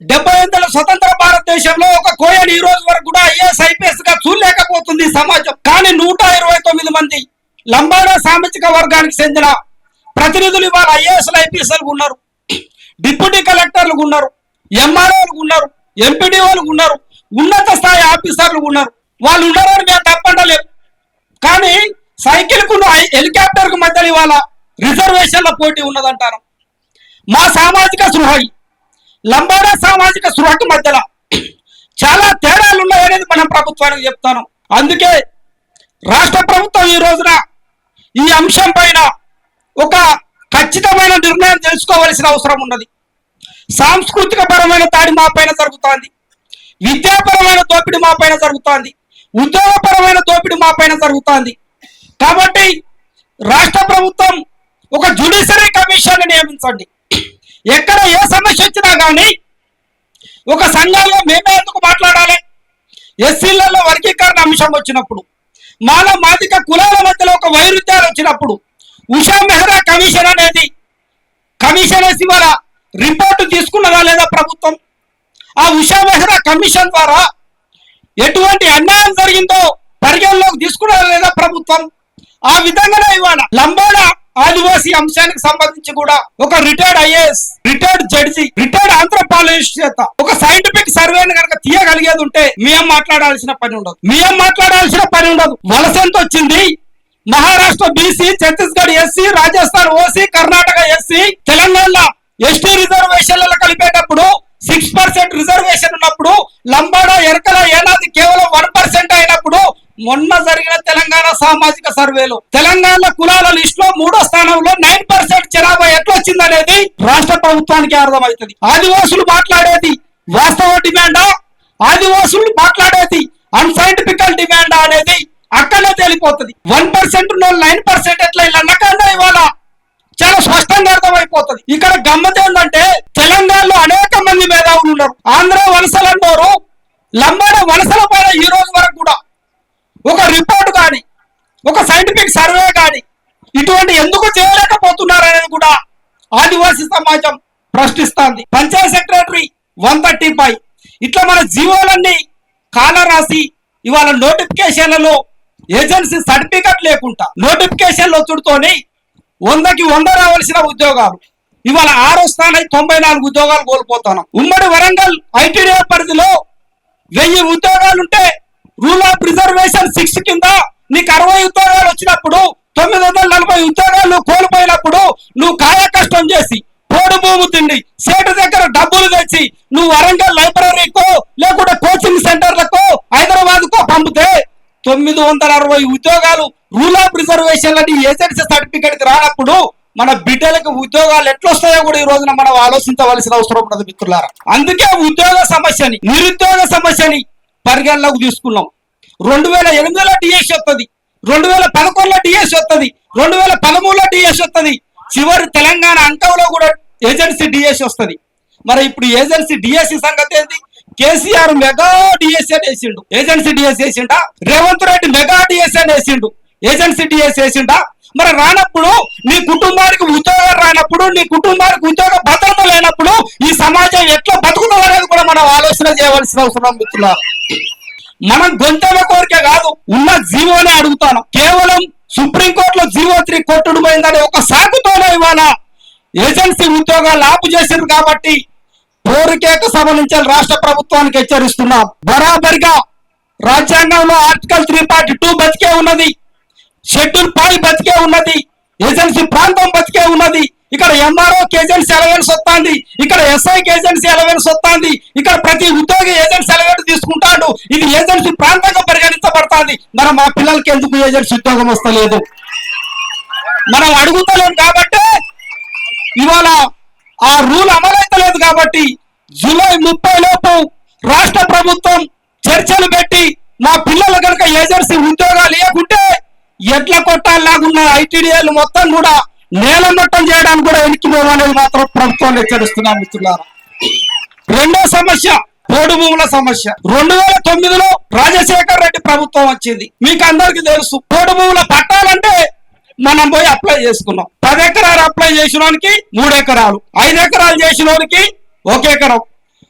70 స్వతంత్ర భారతదేశంలో ఒక కోయని ఈ రోజు వరకు కూడా ఐఏఎస్ ఐపీఎస్ గా చూడలేకపోతుంది సమాజం. కానీ 129 మంది లంబాడా సామాజిక వర్గానికి చెందిన ప్రతినిధులు ఇవాళ ఐఏఎస్లు ఐపీఎస్లు ఉన్నారు, డిప్యూటీ కలెక్టర్లు ఉన్నారు, ఎంఆర్ఓలు ఉన్నారు, ఎంపీడీఓలు ఉన్నారు, ఉన్నత స్థాయి ఆఫీసర్లు ఉన్నారు. వాళ్ళు ఉన్నారని మేము తప్పంటలేము. కానీ సైకిల్ కు హెలికాప్టర్ కు మధ్యలో ఇవాళ రిజర్వేషన్ల పోటీ ఉన్నదంటారు. మా సామాజిక సృహ లంబాడా సామాజిక సృహకు మధ్యలో చాలా తేడాలు ఉన్నాయనేది మనం ప్రభుత్వానికి చెప్తాను. అందుకే రాష్ట్ర ప్రభుత్వం ఈ రోజున ఈ అంశం పైన ఒక ఖచ్చితమైన నిర్ణయం తెలుసుకోవాల్సిన అవసరం ఉన్నది. సాంస్కృతిక పరమైన దాడి మా పైన జరుగుతోంది, విద్యాపరమైన దోపిడీ మా పైన జరుగుతోంది, ఉద్యోగపరమైన దోపిడీ మా పైన జరుగుతోంది. కాబట్టి రాష్ట్ర ప్రభుత్వం ఒక జ్యుడిషియరీ కమిషన్ నియమించండి. ఎక్కడ ఏ సమస్య వచ్చినా కానీ ఒక సంఘంలో మేమే ఎందుకు మాట్లాడాలి? ఎస్సీలలో వర్గీకరణ అంశం వచ్చినప్పుడు, మాదిక కులాల మధ్యలో ఒక వైరుధ్యాలు వచ్చినప్పుడు ఉషా మెహ్రా కమిషన్ అనేది కమిషన్ వేసి ఇవాళ రిపోర్టు తీసుకున్నదా లేదా ప్రభుత్వం? ఆ ఉషా మెహ్రా కమిషన్ ద్వారా ఎటువంటి అన్యాయం జరిగిందో పరిగణలోకి తీసుకున్నదా లేదా ప్రభుత్వం? ఆ విధంగానే ఇవాళ లంబాడా ఆదివాసీ అంశానికి సంబంధించి కూడా ఒక retired IAS, retired judge, retired anthropologist చేత ఒక సైంటిఫిక్ సర్వేని కనుక తీయగలిగేది ఉంటే మేము మాట్లాడాల్సిన పని ఉండదు. వలస ఎంత వచ్చింది? Maharashtra BC, Chhattisgarh SC, Rajasthan OC, Karnataka SC, Telangana ST రిజర్వేషన్లలో కలిపేటప్పుడు 6% రిజర్వేషన్ ఉన్నప్పుడు లంబాడా ఎరకల ఏనాది కేవలం 1% అయినప్పుడు మొన్న జరిగిన తెలంగాణ సామాజిక సర్వేలో తెలంగాణ కులాల లిస్ట్ లో 3వ స్థానంలో 9% జనాభా ఎట్లా వచ్చిందనేది రాష్ట్ర ప్రభుత్వానికి అర్థమవుతుంది. ఆదివాసులు మాట్లాడేది వాస్తవ డిమాండా, ఆదివాసులు మాట్లాడేది అన్సైంటిఫికల్ డిమాండా అనేది అక్కడనే తేలిపోతుంది. 1% 9% ఎట్లా ఇలా అన్నకన్నా ఇవాళ చాలా స్పష్టంగా అర్థమైపోతుంది. ఇక్కడ గమ్మత్ ఏంటంటే తెలంగాణలో అనేక మంది మేధావులు ఉన్నారు. ఆంధ్ర వలసలు అన్నారు, లంబాడా వలసల పైన ఈ రోజు వరకు కూడా ఒక రిపోర్ట్ కానీ ఒక సైంటిఫిక్ సర్వే కానీ ఇటువంటి ఎందుకు చేయలేకపోతున్నారు అనేది కూడా ఆదివాసీ సమాజం ప్రశ్నిస్తుంది. పంచాయత్ సెక్రటరీ 135 ఇట్లా మన జీవోలన్నీ కాల రాసి ఇవాళ నోటిఫికేషన్లలో ఏజెన్సీ సర్టిఫికెట్ లేకుండా నోటిఫికేషన్లు వచ్చుడుతోని 100కి 100 రావాల్సిన ఉద్యోగాలు ఇవాళ 6వ స్థానం 94 ఉద్యోగాలు కోల్పోతున్నాం. ఉమ్మడి వరంగల్ ఐటీడీఏ పరిధిలో 1000 ఉద్యోగాలుంటే రూల్ ఆఫ్ రిజర్వేషన్ 6 కింద నీకు 60 ఉద్యోగాలు వచ్చినప్పుడు 940 ఉద్యోగాలు కోల్పోయినప్పుడు నువ్వు కాయ కష్టం చేసి పోడు భూమి తిండి సేటు దగ్గర డబ్బులు తెచ్చి నువ్వు వరంగల్ లైబ్రరీకో లేకుంటే కోచింగ్ సెంటర్లకు హైదరాబాద్ కో పంపితే 960 ఉద్యోగాలు రూల్ ఆఫ్ రిజర్వేషన్ లాంటి ఏజెన్సీ సర్టిఫికేట్ రానప్పుడు మన బిడ్డలకు ఉద్యోగాలు ఎట్లొస్తాయో కూడా ఈ రోజున మనం ఆలోచించవలసిన అవసరం ఉన్నది మిత్రులారా. అందుకే ఉద్యోగ సమస్యని, నిరుద్యోగ సమస్యని పరిగణలోకి తీసుకున్నాం. 2008లో డిఎస్ వస్తుంది, 2011లో డిఎస్ వస్తుంది, 2013లో డిఎస్ వస్తుంది, చివరి తెలంగాణ అంకంలో కూడా ఏజెన్సీ డిఎస్ వస్తుంది. మరి ఇప్పుడు ఏజెన్సీ డిఎస్సి సంగతి ఏంటి? కేసీఆర్ మెగా డిఎస్ అని వేసిండు, ఏజెన్సీ డిఎస్ వేసిండా? రేవంత్ రెడ్డి మెగా డిఎస్ అని వేసిండు, ఏజెన్సీ డిఎస్ వేసిండా? మరి రానప్పుడు నీ కుటుంబానికి ఉద్యోగం రానప్పుడు, నీ కుటుంబానికి ఉద్యోగ భద్రత లేనప్పుడు ఈ సమాజం ఎట్లా బతుకుతుంది అనేది కూడా మనం ఆలోచన చేయవలసిన అవసరం మిత్రులారా. మనం గొంతెమ్మ కోరిక కాదు, ఉన్న జీవోనే అడుగుతాను. కేవలం సుప్రీంకోర్టులో జీవో 3 కొట్టుడు పోయిందని ఒక సాకుతోనే ఇవాళ ఏజెన్సీ ఉద్యోగాలు ఆపు చేశారు. కాబట్టి కోరికేక సభ నుంచి రాష్ట్ర ప్రభుత్వానికి హెచ్చరిస్తున్నాం. బరాబరిగా రాజ్యాంగంలో ఆర్టికల్ 342 బతికే ఉన్నది, షెడ్యూల్ 5 బతికే ఉన్నది, ఏజెన్సీ ప్రాంతం బతికే ఉన్నది. ఇక్కడ ఎంఆర్ఓకి ఏజెన్సీ అలవెన్స్ వస్తుంది, ఇక్కడ ఎస్ఐకి ఏజెన్సీ అలవెన్స్ వస్తుంది, ఇక్కడ ప్రతి ఉద్యోగి ఏజెన్సీ అలవెన్స్ తీసుకుంటాడు. ఇది ఏజెన్సీ ప్రాంతంగా పరిగణించబడుతుంది. మరి మా పిల్లలకి ఎందుకు ఏజెన్సీ ఉద్యోగం వస్తలేదు? మనం అడుగుతలేం కాబట్టి ఇవాళ ఆ రూల్ అమలైతలేదు. కాబట్టి జూలై 30 లోపు రాష్ట్ర ప్రభుత్వం చర్చలు పెట్టి మా పిల్లలు కనుక ఏజెన్సీ ఉద్యోగాలు ఇవ్వకుంటే ఎట్ల కొట్టాలాగున్న ఐటీడీఏలు మొత్తం కూడా నేలమట్టం చేయడానికి కూడా వెనుకపోవాలనేది మాత్రం ప్రభుత్వాన్ని హెచ్చరిస్తున్నాం మిత్రులారా. రెండో సమస్య పోడు భూముల సమస్య. 2009లో రాజశేఖర్ రెడ్డి ప్రభుత్వం వచ్చింది, మీకు అందరికి తెలుసు. పోడు భూముల పట్టాలంటే మనం పోయి అప్లై చేసుకున్నాం. 10 ఎకరాలు అప్లై చేసిన వానికి 3 ఎకరాలు, 5 ఎకరాలు చేసిన వానికి 1 ఎకరం,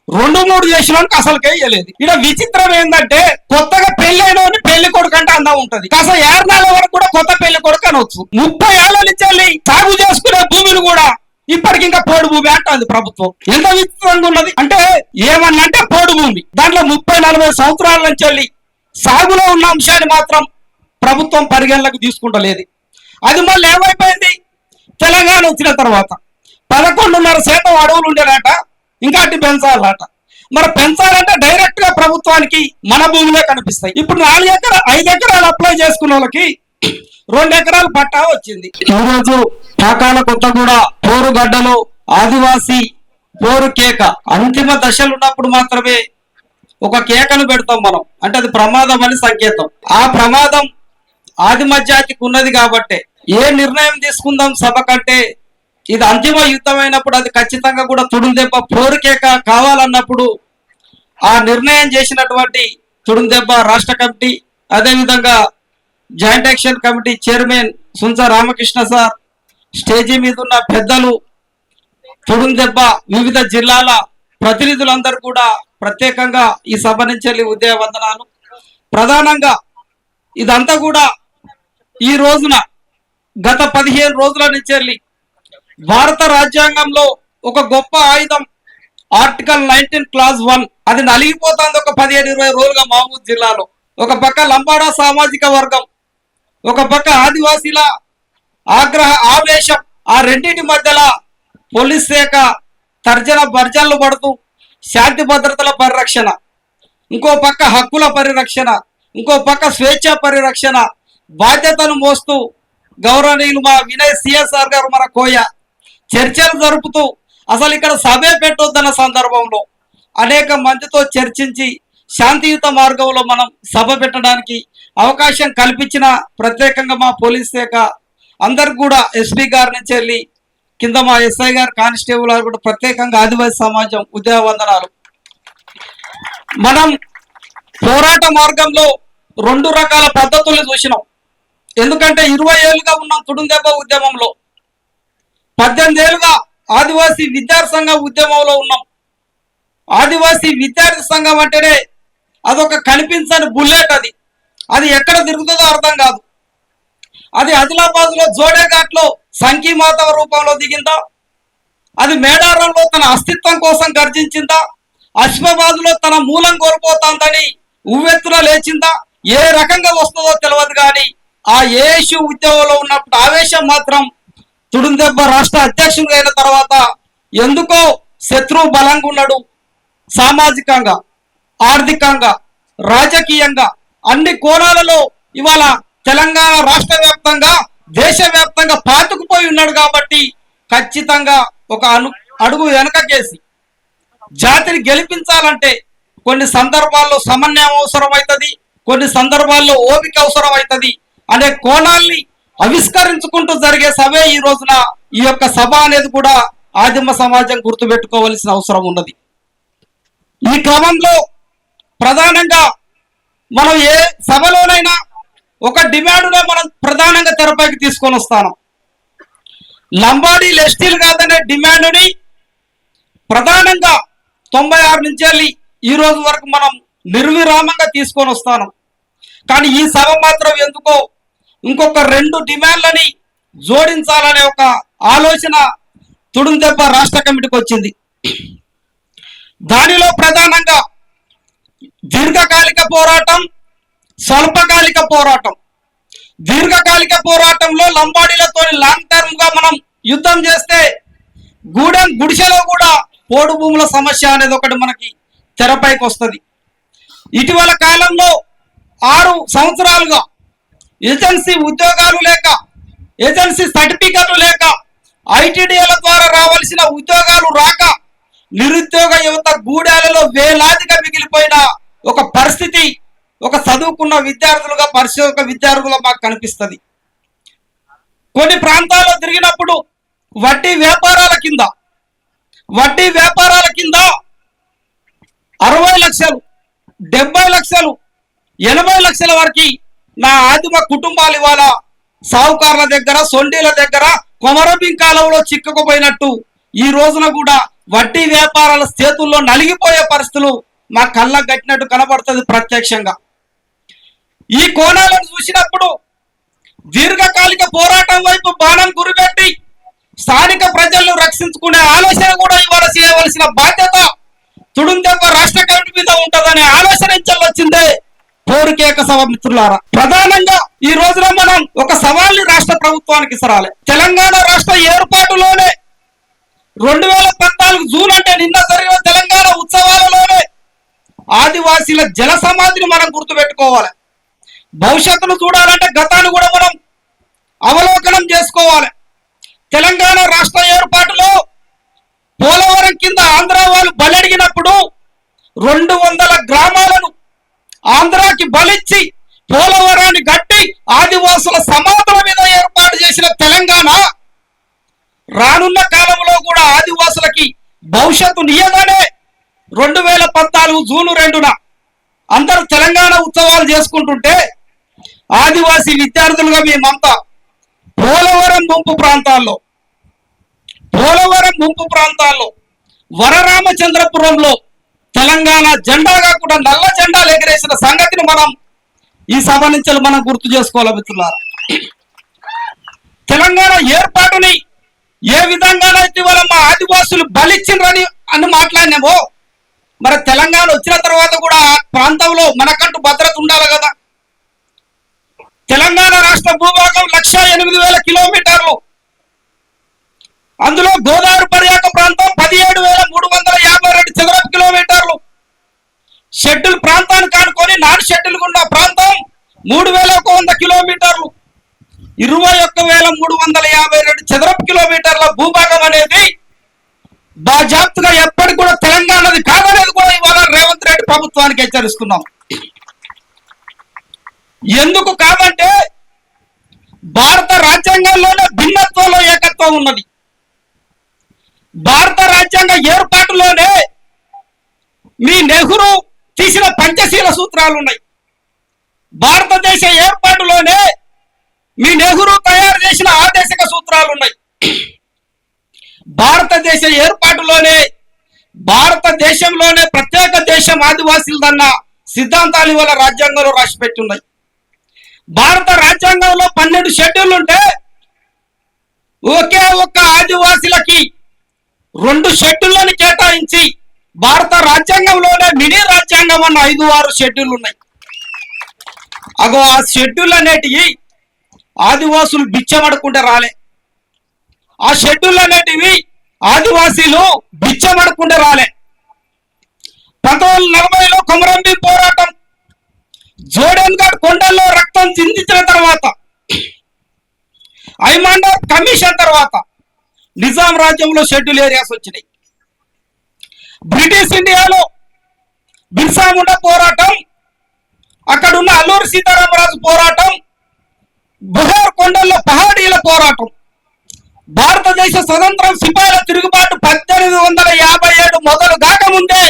రెండు మూడు చేసినోనికి అసలుకే ఇయ్యలేదు. ఇక్కడ విచిత్రం ఏంటంటే కొత్తగా పెళ్ళైన పెళ్లి కొడుకు అంటే అందం ఉంటది, కాస్త 6 వరకు కూడా కొత్త పెళ్లి కొడుకు అనొచ్చు. 30 ఏళ్ల నుంచి వెళ్ళి సాగు చేసుకునే భూమిని కూడా ఇప్పటికి ఇంకా పోడు భూమి అంటుంది ప్రభుత్వం. ఎంత విచిత్రంగా ఉన్నది అంటే ఏమన్నంటే పోడు భూమి, దాంట్లో 30-40 సంవత్సరాల నుంచి వెళ్ళి సాగులో ఉన్న అంశాన్ని మాత్రం ప్రభుత్వం పరిగణలోకి తీసుకుంటలేదు. అది మళ్ళీ ఏమైపోయింది, తెలంగాణ వచ్చిన తర్వాత 11.5% అడవులు ఉండేలాట, ఇంకా అటు పెంచాలట. మరి పెంచాలంటే డైరెక్ట్ గా ప్రభుత్వానికి మన భూములే కనిపిస్తాయి. ఇప్పుడు 5 ఎకరాలు అప్లై చేసుకున్న వాళ్ళకి 2 ఎకరాలు పట్టా వచ్చింది. ఈరోజు పాకాల కొత్తగూడ పోరుగడ్డలో ఆదివాసీ పోరు కేక అంతిమ దశలు ఉన్నప్పుడు మాత్రమే ఒక కేకను పెడతాం మనం, అంటే అది ప్రమాదం అని సంకేతం. ఆ ప్రమాదం ఆదిమ జాతికి ఉన్నది కాబట్టి ఏ నిర్ణయం తీసుకుందాం సభ కంటే ఇది అంతిమ యుద్ధమైనప్పుడు అది ఖచ్చితంగా కూడా తుడుందెబ్బ పోరుకేక కావాలన్నప్పుడు ఆ నిర్ణయం చేసినటువంటి తుడుందెబ్బ రాష్ట్ర కమిటీ, అదేవిధంగా joint action committee chairman Suncha Ramakrishna sir, stage మీద ఉన్న పెద్దలు, తుడుందెబ్బ వివిధ జిల్లాల ప్రతినిధులందరూ కూడా ప్రత్యేకంగా ఈ సభ నుంచి వెళ్ళి ఉదయ వందనాలు. ప్రధానంగా ఇదంతా కూడా ఈ రోజున గత 15 రోజుల నుంచి వెళ్ళి భారత రాజ్యాంగంలో ఒక గొప్ప ఆయుధం ఆర్టికల్ 19 క్లాజ్ 1 అది నలిగిపోతుంది ఒక 15-20 రోజులుగా మహబూబ్ జిల్లాలో. ఒక పక్క లంబాడా సామాజిక వర్గం, ఒక పక్క ఆదివాసీల ఆవేశం, ఆ రెండింటి మధ్యలో పోలీస్ శాఖ తర్జన భర్జనలు పడుతూ శాంతి భద్రతల పరిరక్షణ, ఇంకో పక్క హక్కుల పరిరక్షణ, ఇంకో పక్క స్వేచ్ఛ పరిరక్షణ బాధ్యతను మోస్తూ గౌరవనీయులు మా వినయ్ సిఎస్ఆర్ గారు మన కోయ చర్చలు జరుపుతూ అసలు ఇక్కడ సభే పెట్టొద్దన్న సందర్భంలో అనేక మందితో చర్చించి శాంతియుత మార్గంలో మనం సభ పెట్టడానికి అవకాశం కల్పించిన ప్రత్యేకంగా మా పోలీస్ శాఖ అందరికి కూడా ఎస్పీ గారి నుంచి వెళ్ళి కింద మా ఎస్ఐ గారు, కానిస్టేబుల్ గారు కూడా ప్రత్యేకంగా ఆదివాసీ సమాజం ఉదయ వందనాలు. మనం పోరాట మార్గంలో 2 రకాల పద్ధతులు చూసినాం. ఎందుకంటే 20 ఏళ్ళుగా ఉన్నాం తుడుందెబ్బ ఉద్యమంలో, 18 ఏళ్ళుగా ఆదివాసీ విద్యార్థి సంఘం ఉద్యమంలో ఉన్నాం. ఆదివాసీ విద్యార్థి సంఘం అంటేనే అదొక కనిపించని బుల్లెట్, అది ఎక్కడ తిరుగుతుందో అర్థం కాదు. అది ఆదిలాబాద్ లో జోడేఘాట్ లో సంకీమాత రూపంలో దిగిందా, అది మేడారంలో తన అస్తిత్వం కోసం గర్జించిందా, అస్మాబాద్ లో తన మూలం కోల్పోతుందని ఉవ్వెత్తున లేచిందా, ఏ రకంగా వస్తుందో తెలియదు. కానీ ఆ ఏషు ఉద్యమంలో ఉన్నప్పుడు ఆవేశం మాత్రం తుడుందెబ్బ రాష్ట్ర అధ్యక్షుడు అయిన తర్వాత ఎందుకో శత్రువు బలంగా ఉన్నాడు. సామాజికంగా, ఆర్థికంగా, రాజకీయంగా అన్ని కోణాలలో ఇవాళ తెలంగాణ రాష్ట్ర వ్యాప్తంగా, దేశవ్యాప్తంగా పాతుకుపోయి ఉన్నాడు. కాబట్టి ఖచ్చితంగా ఒక అడుగు వెనకకేసి జాతిని గెలిపించాలంటే కొన్ని సందర్భాల్లో సమన్వయం అవసరం అవుతుంది, కొన్ని సందర్భాల్లో ఓపిక అవసరం అవుతుంది అనే కోణాల్ని ఆవిష్కరించుకుంటూ జరిగే సభే ఈ రోజున ఈ యొక్క సభ అనేది కూడా ఆదిమ సమాజం గుర్తుపెట్టుకోవాల్సిన అవసరం ఉన్నది. ఈ క్రమంలో ప్రధానంగా మనం ఏ సభలోనైనా ఒక డిమాండ్నే మనం ప్రధానంగా తెరపైకి తీసుకొని వస్తాను. లంబాడీ ఎస్టీలు కాదనే డిమాండ్ని ప్రధానంగా 96 నుంచి వెళ్ళి ఈ రోజు వరకు మనం నిర్విరామంగా తీసుకొని వస్తాను. కానీ ఈ సభ మాత్రం ఎందుకో ఇంకొక 2 డిమాండ్లని జోడించాలనే ఒక ఆలోచన తుడుందెబ్బ రాష్ట్ర కమిటీకి వచ్చింది. దానిలో ప్రధానంగా దీర్ఘకాలిక పోరాటం, స్వల్పకాలిక పోరాటం. దీర్ఘకాలిక పోరాటంలో లంబాడీలతో లాంగ్ టర్మ్ గా మనం యుద్ధం చేస్తే గుడిసెలో కూడా పోడు భూముల సమస్య అనేది ఒకటి మనకి తెరపైకి వస్తుంది. ఇటీవల కాలంలో 6 సంవత్సరాలుగా ఏజెన్సీ ఉద్యోగాలు లేక, ఏజెన్సీ సర్టిఫికెట్లు లేక, ఐటీడీఏల ద్వారా రావాల్సిన ఉద్యోగాలు రాక నిరుద్యోగ యువత గూడాలలో వేలాదిగా మిగిలిపోయిన ఒక పరిస్థితి ఒక చదువుకున్న విద్యార్థులుగా, పరిశోధక విద్యార్థులుగా మాకు కనిపిస్తుంది. కొన్ని ప్రాంతాల్లో తిరిగినప్పుడు వడ్డీ వ్యాపారాల కింద 60 లక్షలు, 70 లక్షలు, 80 లక్షల వరకు నా ఆదిమ కుటుంబాలు ఇవాళ సావుకారుల దగ్గర, సొండీల దగ్గర కొమరబింకాలంలో చిక్కుకుపోయినట్టు ఈ రోజున కూడా వడ్డీ వ్యాపారాల చేతుల్లో నలిగిపోయే పరిస్థితులు మా కళ్ళకు కట్టినట్టు కనబడుతుంది ప్రత్యక్షంగా. ఈ కోణాలను చూసినప్పుడు దీర్ఘకాలిక పోరాటం వైపు బాణం గురిపెట్టి స్థానిక ప్రజలను రక్షించుకునే ఆలోచన కూడా ఇవాళ చేయవలసిన బాధ్యత తుడుందెబ్బ రాష్ట్ర కమిటీ మీద ఉంటుందనే ఆలోచన వచ్చిందే పోరుకేక సభ మిత్రులారా. ప్రధానంగా ఈ రోజున మనం ఒక సవాల్ని రాష్ట్ర ప్రభుత్వానికి ఇసరాలి. తెలంగాణ రాష్ట్ర ఏర్పాటులోనే 2014 జూన్ అంటే నిన్న జరిగిన తెలంగాణ ఉత్సవాలలోనే ఆదివాసీల జల సమాధిని మనం గుర్తుపెట్టుకోవాలి. భవిష్యత్తును చూడాలంటే గతాన్ని కూడా మనం అవలోకనం చేసుకోవాలి. తెలంగాణ రాష్ట్ర ఏర్పాటులో పోలవరం కింద ఆంధ్ర వాళ్ళు బలడిగినప్పుడు 200 గ్రామాలను ఆంధ్రాకి బలిచ్చి పోలవరాన్ని గట్టి ఆదివాసుల సమాధుల మీద ఏర్పాటు చేసిన తెలంగాణ రానున్న కాలంలో కూడా ఆదివాసులకి భవిష్యత్తు నియదనే 2014 జూన్ 2న అందరూ తెలంగాణ ఉత్సవాలు చేసుకుంటుంటే ఆదివాసీ విద్యార్థులుగా మేమంతా పోలవరం ముంపు ప్రాంతాల్లో వరరామచంద్రపురంలో తెలంగాణ జెండాగా కూడా నల్ల జెండాలు ఎగరేసిన సంగతిని మనం ఈ సభ నుంచి మనం గుర్తు చేసుకోవాలి మిత్రులారా. తెలంగాణ ఏర్పాటుని ఏ విధంగానైతే ఇవాళ మా ఆదివాసులు బలిచ్చిండ్రని అని మాట్లాడినామో, మరి తెలంగాణ వచ్చిన తర్వాత కూడా ఆ ప్రాంతంలో మనకంటూ భద్రత ఉండాలి కదా. తెలంగాణ రాష్ట్ర భూభాగం 1,08,000 కిలోమీటర్లు. అందులో గోదావరి పర్యాటక ప్రాంతం 17,352 చదరపు కిలోమీటర్లు. షెడ్యూల్ ప్రాంతానికి ఆనుకొని నాన్ షెడ్యూల్ ఉన్న ప్రాంతం 3,100 కిలోమీటర్లు. 21,352 చదరపు కిలోమీటర్ల భూభాగం అనేది బాజాప్తుగా ఎప్పటికి కూడా తెలంగాణది కాదనేది కూడా ఇవాళ రేవంత్ రెడ్డి ప్రభుత్వానికి హెచ్చరిస్తున్నాం. ఎందుకు కాదంటే భారత రాజ్యాంగంలోనే భిన్నత్వంలో ఏకత్వం ఉన్నది. భారత రాజ్యాంగ ఏర్పాటులోనే మీ నెహ్రూ తీసిన పంచశీల సూత్రాలు ఉన్నాయి. భారతదేశ ఏర్పాటులోనే మీ నెహ్రూ తయారు చేసిన ఆదేశిక సూత్రాలు ఉన్నాయి. భారతదేశ ఏర్పాటులోనే భారతదేశంలోనే ప్రత్యేక దేశం ఆదివాసీలదన్న సిద్ధాంతాలు ఇవాళ రాజ్యాంగంలో రాసిపెట్టి ఉన్నాయి. భారత రాజ్యాంగంలో 12 షెడ్యూల్ ఉంటే ఒకే ఒక్క ఆదివాసీలకి 2 షెడ్యూళ్లను కేటాయించి భారత రాజ్యాంగంలోనే మినీ రాజ్యాంగం అన్న 5-6 షెడ్యూల్ ఉన్నాయి. అగో ఆ షెడ్యూల్ అనేటివి ఆదివాసులు బిచ్చమడుకుంటే రాలే. ఆ షెడ్యూల్ అనేటివి ఆదివాసీలు బిచ్చమడుకుంటే రాలే. 1940లో కొమరంభీం పోరాటం, జోడెన్ఘాట్ కొండల్లో రక్తం చిందించిన తర్వాత, ఐమాండర్ కమిషన్ తర్వాత నిజాం రాజ్యంలో షెడ్యూల్ ఏరియాస్ వచ్చినాయి. బ్రిటిష్ ఇండియాలో బిర్సా ముండా పోరాటం, అక్కడున్న అల్లూరి సీతారామరాజు పోరాటం, బుహార్ కొండల్లో పహాడీల పోరాటం, భారతదేశ స్వతంత్రం సిపాయిల తిరుగుబాటు 1857 మొదలు కాకముందే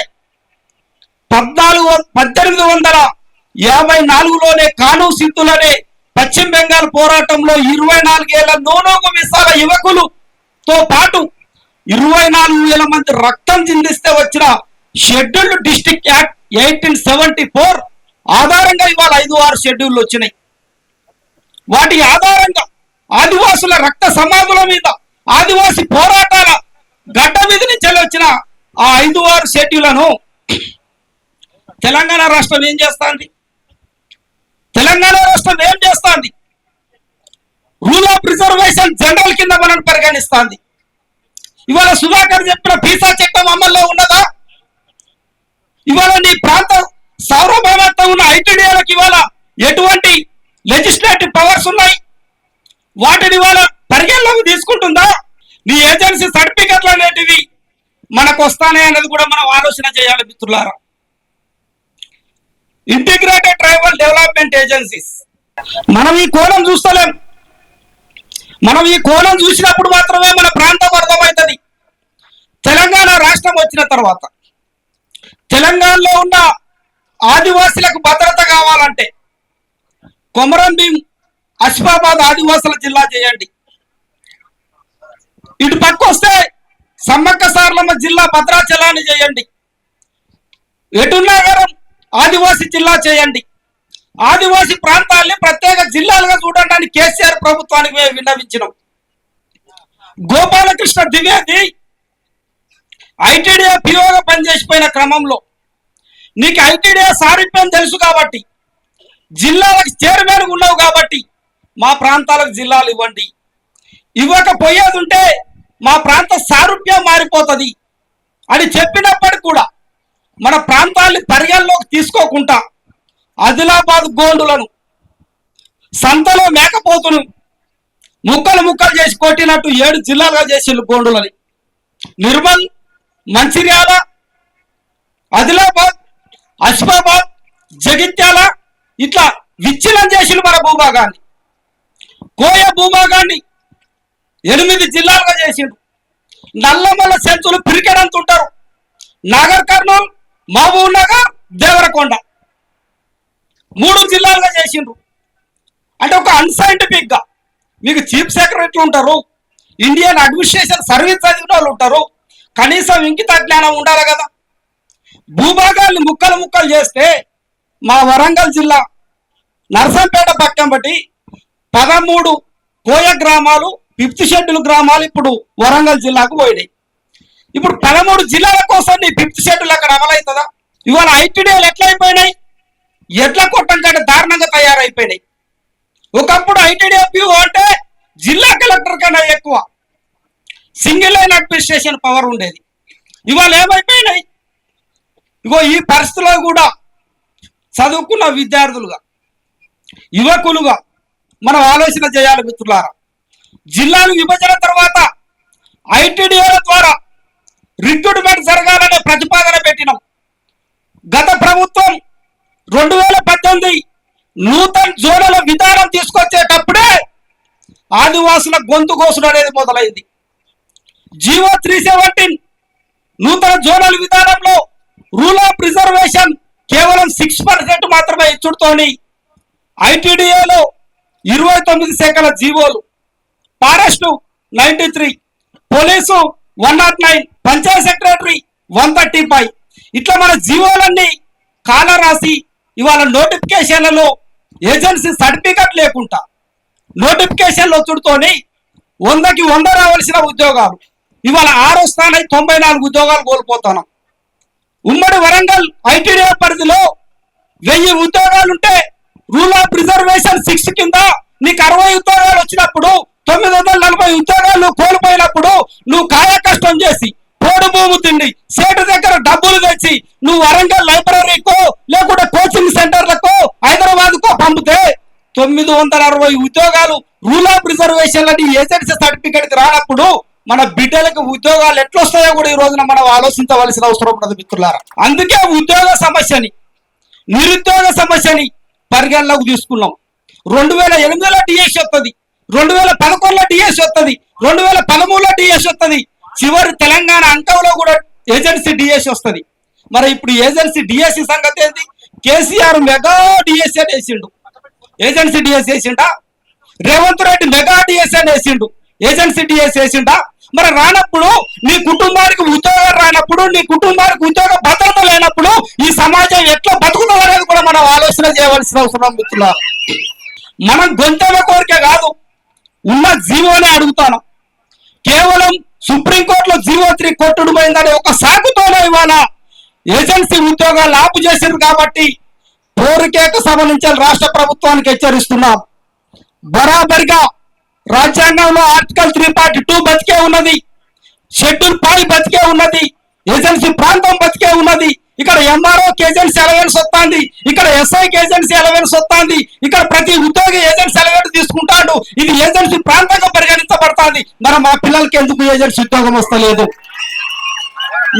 1854లోనే కానూ సింధులనే పశ్చిమ బెంగాల్ పోరాటంలో 24 ఏళ్ల నూనూగు మిసాల యువకులతో పాటు 24,000 మంది రక్తం చిందిస్తే వచ్చిన షెడ్యూల్డ్ డిస్ట్రిక్ట్ యాక్ట్ 1874 ఆధారంగా ఇవాళ 5-6 షెడ్యూల్ వచ్చినాయి. వాటి ఆధారంగా ఆదివాసుల రక్త సమాధుల మీద, ఆదివాసి పోరాటాల గడ్డ మీద నుంచి వచ్చిన ఆ 5-6 షెడ్యూళ్లను తెలంగాణ రాష్ట్రం ఏం చేస్తుంది? రూల్ ఆఫ్ రిజర్వేషన్ జనరల్ కింద మనం పరిగణిస్తుంది. ఇవాళ సుధాకర్ చెప్పిన పీసా చట్టం అమల్లో ఉన్నదా? ఇవాళ నీ ప్రాంత సార్వభౌమత్వం ఉన్న ఐటీడీఏలకు ఇవాళ ఎటువంటి లెజిస్లేటివ్ పవర్స్ ఉన్నాయి? వాటిని ఇవాళ పరిగణలోకి తీసుకుంటుందా? నీ ఏజెన్సీ సర్టిఫికెట్లు అనేటివి మనకు వస్తానే అనేది కూడా మనం ఆలోచన చేయాలి మిత్రులారా. ఇంటిగ్రేటెడ్ ట్రైబల్ డెవలప్మెంట్ ఏజెన్సీస్ మనం ఈ కోణం చూస్తలేం. మనం ఈ కోణం చూసినప్పుడు మాత్రమే మన ప్రాంతం అర్థమవుతుంది. తెలంగాణ రాష్ట్రం వచ్చిన తర్వాత తెలంగాణలో ఉన్న ఆదివాసులకు భద్రత కావాలంటే కొమరంభీం ఆసిఫాబాద్ ఆదివాసుల జిల్లా చేయండి. ఇటు పక్క వస్తే సమ్మక్క సారలమ్మ జిల్లా భద్రాచలాన్ని చేయండి. ఎటునగరం ఆదివాసీ జిల్లా చేయండి. ఆదివాసీ ప్రాంతాల్ని ప్రత్యేక జిల్లాలుగా చూడడానికి కేసీఆర్ ప్రభుత్వానికి మేము విన్నవించినాం. గోపాలకృష్ణ ద్వివేది ఐటీడీఏ పిఓగా పనిచేసిపోయిన క్రమంలో నీకు ఐటీడీఏ సారూప్యం తెలుసు కాబట్టి, జిల్లాలకు చైర్మన్ ఉన్నావు కాబట్టి మా ప్రాంతాలకు జిల్లాలు ఇవ్వండి. ఇవ్వకపోయేది ఉంటే మా ప్రాంత సారూప్యం మారిపోతుంది అని చెప్పినప్పటికి కూడా మన ప్రాంతాన్ని పరిగణలోకి తీసుకోకుండా ఆదిలాబాద్ గోండులను సంతలో మేకపోతును ముక్కలు ముక్కలు చేసి కొట్టినట్టు 7 జిల్లాలుగా చేసిండు గోండులని. నిర్మల్, మంచిర్యాల, ఆదిలాబాద్, ఆసిఫాబాద్, జగిత్యాల ఇట్లా విచ్ఛిన్నం చేసిండు మన భూభాగాన్ని. కోయ భూభాగాన్ని 8 జిల్లాలుగా చేసిండు. నల్లమల్ల సెంచులు పిరికెడంత ఉంటారు. నాగర్ కర్నూలు, మహబూబ్ నగర్, దేవరకొండ 3 జిల్లాలుగా చేసిండ్రు. అంటే ఒక అన్సైంటిఫిక్ గా మీకు చీఫ్ సెక్రటరీ ఉంటారు, ఇండియన్ అడ్మినిస్ట్రేషన్ సర్వీస్ చదివిన వాళ్ళు ఉంటారు, కనీసం ఇంకిత జ్ఞానం ఉండాలి కదా. భూభాగాల్ని ముక్కలు ముక్కలు చేస్తే మా వరంగల్ జిల్లా నర్సంపేట పక్కన బట్టి 13 కోయ గ్రామాలు, 5th షెడ్యూల్ గ్రామాలు ఇప్పుడు వరంగల్ జిల్లాకు పోయినాయి. ఇప్పుడు 13 జిల్లాల కోసం నీ 5th షెడ్యూల్ అక్కడ అమలవుతుందా? ఇవాళ ఐటీడీఏలు ఎట్లయిపోయినాయి? ఎట్ల కొట్టం కంటే దారుణంగా తయారైపోయినాయి. ఒకప్పుడు ఐటీడీఏ పిఓ అంటే జిల్లా కలెక్టర్ కన్నా ఎక్కువ సింగిల్ లైన్ అడ్మినిస్ట్రేషన్ పవర్ ఉండేది. ఇవాళ ఏమైపోయినాయి? ఇగో ఈ పరిస్థితిలో కూడా చదువుకున్న విద్యార్థులుగా, యువకులుగా మనం ఆలోచన చేయాలి మిత్రులారా. జిల్లాలు విభజన తర్వాత ఐటీడీఏల ద్వారా రిక్రూట్మెంట్ జరగాలనే ప్రతిపాదన పెట్టినాం. గత ప్రభుత్వం 2018 నూతన జోనల విధానం తీసుకొచ్చేటప్పుడే ఆదివాసుల గొంతు కోసుడు అనేది మొదలైంది. జీవో 317 నూతన జోనల్ విధానంలో రూల్ ఆఫ్ రిజర్వేషన్ కేవలం 6% మాత్రమే ఇచ్చుడుతోని ఐటీడీఏలో 29 శాఖల జీవోలు, ఫారెస్టు 93, పోలీసు 109, పంచాయత్ సెక్రటరీ 135 ఇట్లా మన జీవోలన్నీ కాల రాసి ఇవాళ నోటిఫికేషన్లలో ఏజెన్సీ సర్టిఫికెట్ లేకుండా నోటిఫికేషన్లు వచ్చుడుతోని 100కి 100 రావాల్సిన ఉద్యోగాలు ఇవాళ 6వ స్థానం 94 ఉద్యోగాలు కోల్పోతున్నాం. ఉమ్మడి వరంగల్ ఐటీడీఏ పరిధిలో 1000 ఉద్యోగాలుంటే రూల్ ఆఫ్ రిజర్వేషన్ 6 కింద నీకు 60 ఉద్యోగాలు వచ్చినప్పుడు 940 ఉద్యోగాలు కోల్పోయినప్పుడు నువ్వు కాయ కష్టం చేసి పోడు భూమి తిండి సేటు దగ్గర డబ్బులు తెచ్చి నువ్వు వరంగల్ లైబ్రరీకో లేకుంటే కోచింగ్ సెంటర్లకో హైదరాబాద్కో పంపితే 960 ఉద్యోగాలు రూల్ ఆఫ్ రిజర్వేషన్ లని ఏజెన్సీ సర్టిఫికెట్ రానప్పుడు మన బిడ్డలకు ఉద్యోగాలు ఎట్లొస్తాయో కూడా ఈ రోజున మనం ఆలోచించవలసిన అవసరం ఉన్నది మిత్రులారా. అందుకే ఉద్యోగ సమస్యని, నిరుద్యోగ సమస్యని పరిగణలోకి తీసుకున్నాం. 2008లో డిఎస్ వస్తుంది, 2011లో డిఎస్ వస్తుంది, 2013లో డిఎస్ వస్తుంది, చివరి తెలంగాణ అంకంలో కూడా ఏజెన్సీ డిఎస్ వస్తుంది. మరి ఇప్పుడు ఏజెన్సీ డిఎస్సి సంగతి ఏంటి? కేసీఆర్ మెగా డిఎస్సి అని వేసిండు, ఏజెన్సీ డిఎస్ వేసిండా? రేవంత్ రెడ్డి మెగా డిఎస్ అని వేసిండు, ఏజెన్సీ డిఎస్ వేసిండా? మరి రానప్పుడు నీ కుటుంబానికి ఉద్యోగం రానప్పుడు, నీ కుటుంబానికి ఉద్యోగ భద్రత లేనప్పుడు ఈ సమాజం ఎట్లా బతుకుతుంది అనేది కూడా మనం ఆలోచన చేయవలసిన అవసరం మిత్రులారా. మనం గొంతెమ్మ కోరిక కాదు, ఉన్న జీవోనే అడుగుతాను. కేవలం సుప్రీంకోర్టులో జీవో 3 కొట్టుడు పోయిందని ఒక సాకుతోనే ఇవాళ ఏజెన్సీ ఉద్యోగాలు ఆపు చేసింది. కాబట్టి పోరుకేక సభ నుంచి రాష్ట్ర ప్రభుత్వానికి హెచ్చరిస్తున్నాం. బరాబరిగా రాజ్యాంగంలో ఆర్టికల్ 342 బతికే ఉన్నది, షెడ్యూల్ 5 బతికే ఉన్నది, ఏజెన్సీ ప్రాంతం బతికే ఉన్నది. ఇక్కడ ఎంఆర్ఓకి ఏజెన్సీ అలవెన్స్ వస్తుంది, ఇక్కడ ఎస్ఐకి ఏజెన్సీ అలవెన్స్ వస్తుంది, ఇక్కడ ప్రతి ఉద్యోగి ఏజెన్సీ అలవెన్స్ తీసుకుంటాడు. ఇది ఏజెన్సీ ప్రాంతంగా పరిగణించబడుతుంది. మరి మా పిల్లలకి ఎందుకు ఏజెన్సీ ఉద్యోగం వస్తలేదు?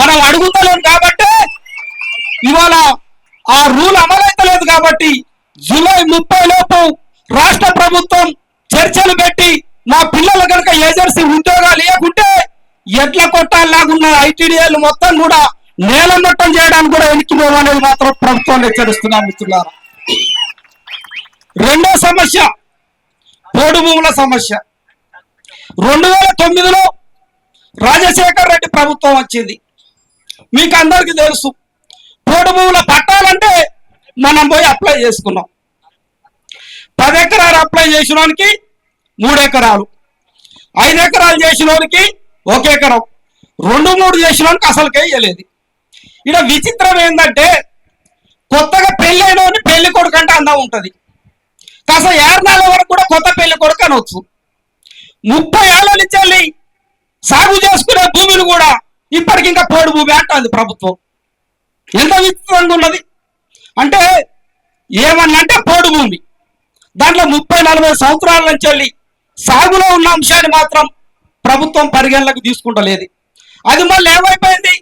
మనం అడుగుతలేం కాబట్టి ఇవాళ ఆ రూల్ అమలైతలేదు. కాబట్టి జూలై 30 లోపు రాష్ట్ర ప్రభుత్వం చర్చలు పెట్టి మా పిల్లలు కనుక ఏజెన్సీ ఉద్యోగాలు ఇవ్వకుంటే ఎట్ల కొట్టాలలాగున్న ఐటీడీఏలు మొత్తం కూడా నేలమట్టం చేయడానికి కూడా వెనుకపోవాలనేది మాత్రం ప్రభుత్వాన్ని హెచ్చరిస్తున్నాం మిత్రులారా. రెండో సమస్య పోడు భూముల సమస్య. 2009లో రాజశేఖర్ రెడ్డి ప్రభుత్వం వచ్చింది. మీకు అందరికీ తెలుసు, పోడు భూముల పట్టాలంటే మనం పోయి అప్లై చేసుకున్నాం. 10 ఎకరాలు అప్లై చేసిన వానికి 3 ఎకరాలు, 5 ఎకరాలు చేసిన వానికి 1 ఎకరం, 2-3 చేసిన వానికి అసలుకే ఇవ్వలేదు. ఇక్కడ విచిత్రం ఏంటంటే, కొత్తగా పెళ్ళైన వాడిని పెళ్లి కొడుకు అంటే అందం ఉంటుంది. కాస్త 6 వరకు కూడా కొత్త పెళ్లి కొడుకు అనవచ్చు. 30 ఏళ్ళ నుంచి వెళ్ళి సాగు చేసుకునే భూమిని కూడా ఇప్పటికి ఇంకా పోడు భూమి అంటుంది ప్రభుత్వం. ఎంత విచిత్రంగా ఉన్నది అంటే, ఏమన్నంటే పోడు భూమి దాంట్లో 30-40 సంవత్సరాల నుంచి వెళ్ళి సాగులో ఉన్న అంశాన్ని మాత్రం ప్రభుత్వం పరిగణలోకి తీసుకుంటలేదు. అది మళ్ళీ ఏమైపోయింది,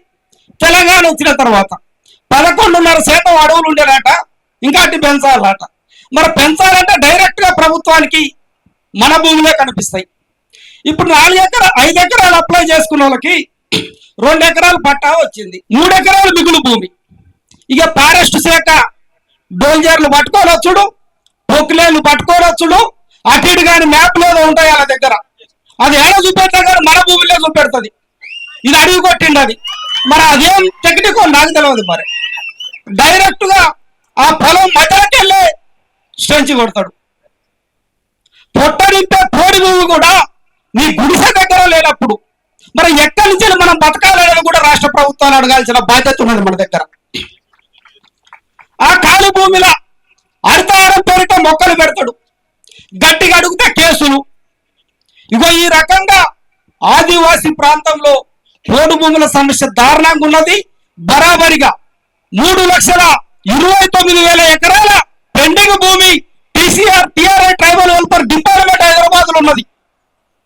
తెలంగాణ వచ్చిన తర్వాత 11.5% అడవులు ఉండేలాట, ఇంకా అటు పెంచాలట. మరి పెంచాలంటే డైరెక్ట్గా ప్రభుత్వానికి మన భూములే కనిపిస్తాయి. ఇప్పుడు 5 ఎకరాలు అప్లై చేసుకున్న వాళ్ళకి 2 ఎకరాలు పట్టా వచ్చింది, 3 ఎకరాలు మిగులు భూమి. ఇక ఫారెస్ట్ శాఖ డోల్జర్లు పట్టుకోవచ్చుడు, పొక్లేలు పట్టుకోవచ్చుడు, అటు ఇటు కానీ మ్యాప్లు ఏదో ఉంటాయి వాళ్ళ దగ్గర. అది ఏదో చూపెట్టా కానీ మన భూమిలో చూపెడుతుంది. ఇది అడిగి కొట్టిండి అది. మరి అదేం టెక్నికో నాకు తెలియదు. మరి డైరెక్ట్గా ఆ పొలం మధ్యలోకి వెళ్ళి స్ట్రెంచి కొడతాడు. పొట్ట నింపే పోడి భూమి కూడా నీ గుడిసె దగ్గర లేనప్పుడు మరి ఎక్కడి నుంచి మనం బతకాలనేది కూడా రాష్ట్ర ప్రభుత్వాలు అడగాల్సిన బాధ్యత ఉన్నది మన దగ్గర. ఆ ఖాళీ భూమిలో హరితహారం పేరిట మొక్కలు పెడతాడు, గట్టిగా అడిగితే కేసులు. ఇగో ఈ రకంగా ఆదివాసీ ప్రాంతంలో పోడు భూముల సమస్య దారుణంగా ఉన్నది. బరాబరిగా 3,29,000 ఎకరాల పెండింగ్ భూమి TRI tribal welfare department Hyderabad లో ఉన్నది.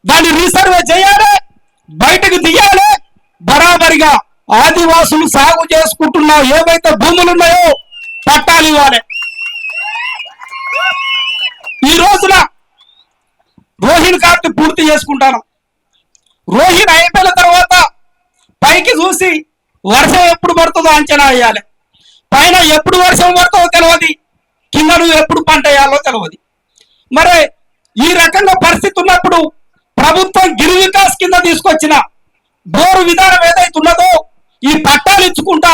దాన్ని రీసర్వే చేయాలి, బయటకు తీయాలి. బరాబరిగా ఆదివాసులు సాగు చేసుకుంటున్న ఏవైతే భూములు ఉన్నాయో పట్టాలు ఇవ్వాలి. ఈ రోజున రోహిణి కార్డు పూర్తి చేసుకుంటాను. రోహిణి అయిపోయిన తర్వాత పైకి చూసి వర్షం ఎప్పుడు పడుతుందో అంచనా వేయాలి. పైన ఎప్పుడు వర్షం పడుతుందో తెలియదు, కింద ఎప్పుడు పంట వేయాలో తెలియదు. మరి ఈ రకంగా పరిస్థితి ఉన్నప్పుడు ప్రభుత్వం గిరి వికాస్ కింద తీసుకొచ్చిన బోరు విధానం ఏదైతే ఉన్నదో ఈ పట్టాలు ఇచ్చుకుంటా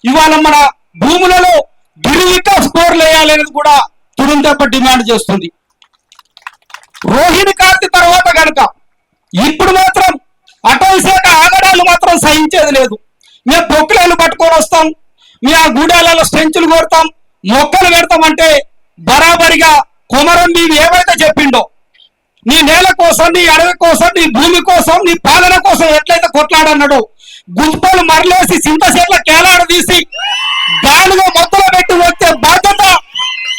ఇవాళ మన భూములలో గిరి వికాస్ బోర్లు వేయాలనేది కూడా తుడుంతప్ప డిమాండ్ చేస్తుంది. రోహిణి కార్తీ తర్వాత కనుక ఇప్పుడు మాత్రం అటవీ శాఖ ఆగడాలు మాత్రం సహించేది లేదు. మేము పొక్కులను పట్టుకొని వస్తాం, మీ ఆ గూడాలలో స్ట్రెంచులు కొడతాం, మొక్కలు పెడతాం అంటే బరాబరిగా కొమరం భీమి ఏవైతే చెప్పిండో నీ నేల కోసం, నీ అడవి కోసం, నీ భూమి కోసం, నీ పాలన కోసం ఎట్లయితే కొట్లాడన్నాడో గుంపలు మరలేసి సింతసేట్ల కేలాడ తీసి గాలిగా మొత్తలో పెట్టి వచ్చే బాధ్యత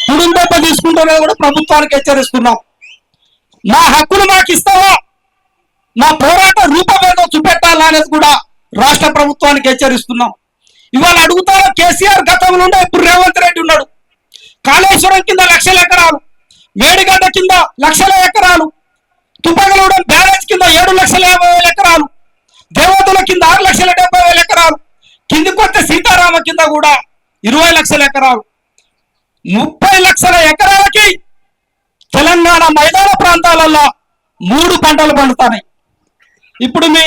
కుటుంబ తీసుకుంటున్నది కూడా ప్రభుత్వానికి హెచ్చరిస్తున్నాం. మా హక్కులు మాకు ఇస్తావా, మా పోరాట రూపం ఏదో చూపెట్టాలా అనేది కూడా రాష్ట్ర ప్రభుత్వానికి హెచ్చరిస్తున్నాం. ఇవాళ అడుగుతారో కేసీఆర్ గతంలో ఉండే ఇప్పుడు రేవంత్ రెడ్డి ఉన్నాడు. కాళేశ్వరం కింద 1,00,000 ఎకరాలు, మేడిగడ్డ కింద 1,00,000 ఎకరాలు, తుపగలూడెం బ్యారేజ్ కింద 7,50,000 ఎకరాలు, దేవతల కింద 6,70,000 ఎకరాలు, కిందికొస్తే సీతారామ కింద కూడా 20,00,000 ఎకరాలు. 30,00,000 ఎకరాలకి తెలంగాణ మైదాన ప్రాంతాలలో 3 పంటలు పండుతాయి. ఇప్పుడు మీ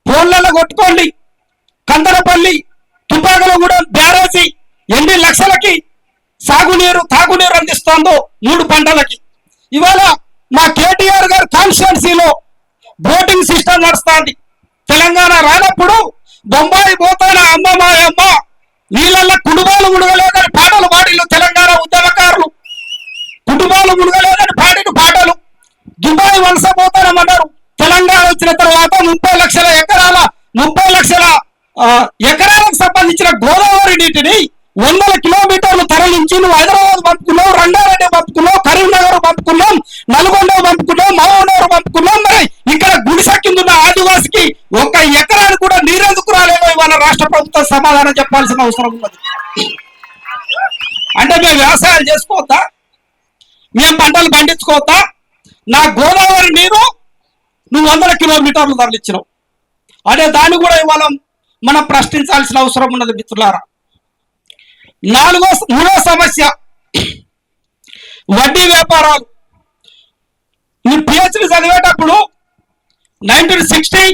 ఫోన్లలో కొట్టుకోండి, కందరపల్లి తుపాకులగూడెం బ్యారేజీ ఎన్ని లక్షలకి సాగునీరు తాగునీరు అందిస్తుందో 3 పంటలకి. ఇవాళ మా కేటీఆర్ గారు కాన్స్టిట్యున్సీలో బోటింగ్ సిస్టమ్ నడుస్తుంది. తెలంగాణ రానప్పుడు బొంబాయి పోతాన అమ్మ మా అమ్మ నీళ్ళల్లో కుటుంబాలు మునగలేదని పాటలు పాడిలు తెలంగాణ ఉద్యమకారులు. కుటుంబాలు మునగలేదని పాడిన పాటలు. దుబాయ్ వలస పోతానమన్నారు. తెలంగాణ వచ్చిన తర్వాత 30,00,000 ఎకరాల 30,00,000 ఎకరాలకు సంబంధించిన గోదావరి నీటిని 100 కిలోమీటర్లు తరలించి నువ్వు హైదరాబాద్ పంపుకున్నావు, రంగారెడ్డి పంపుకున్నావు, కరీంనగర్ పంపుకున్నాం, నల్గొండ పంపుకున్నాం, మహబూబ్నగర్ పంపుకున్నాం. మరి ఇక్కడ గుడిసె కింద ఉన్న ఆదివాసికి 1 ఎకరానికి కూడా నీరెందుకు రాలేదో ఇవాళ రాష్ట్ర ప్రభుత్వం సమాధానం చెప్పాల్సిన అవసరం ఉన్నది. అంటే మేము వ్యవసాయాలు చేసుకోవద్దా, మేము పంటలు పండించుకోవద్దా? నా గోదావరి నీరు నువ్వు 100 కిలోమీటర్లు తరలించినావు అదే దాన్ని కూడా ఇవాళ మనం ప్రశ్నించాల్సిన అవసరం ఉన్నది మిత్రులారా. మూడో సమస్య వడ్డీ వ్యాపారాలు. నీ పిహెచ్డి చదివేటప్పుడు 1960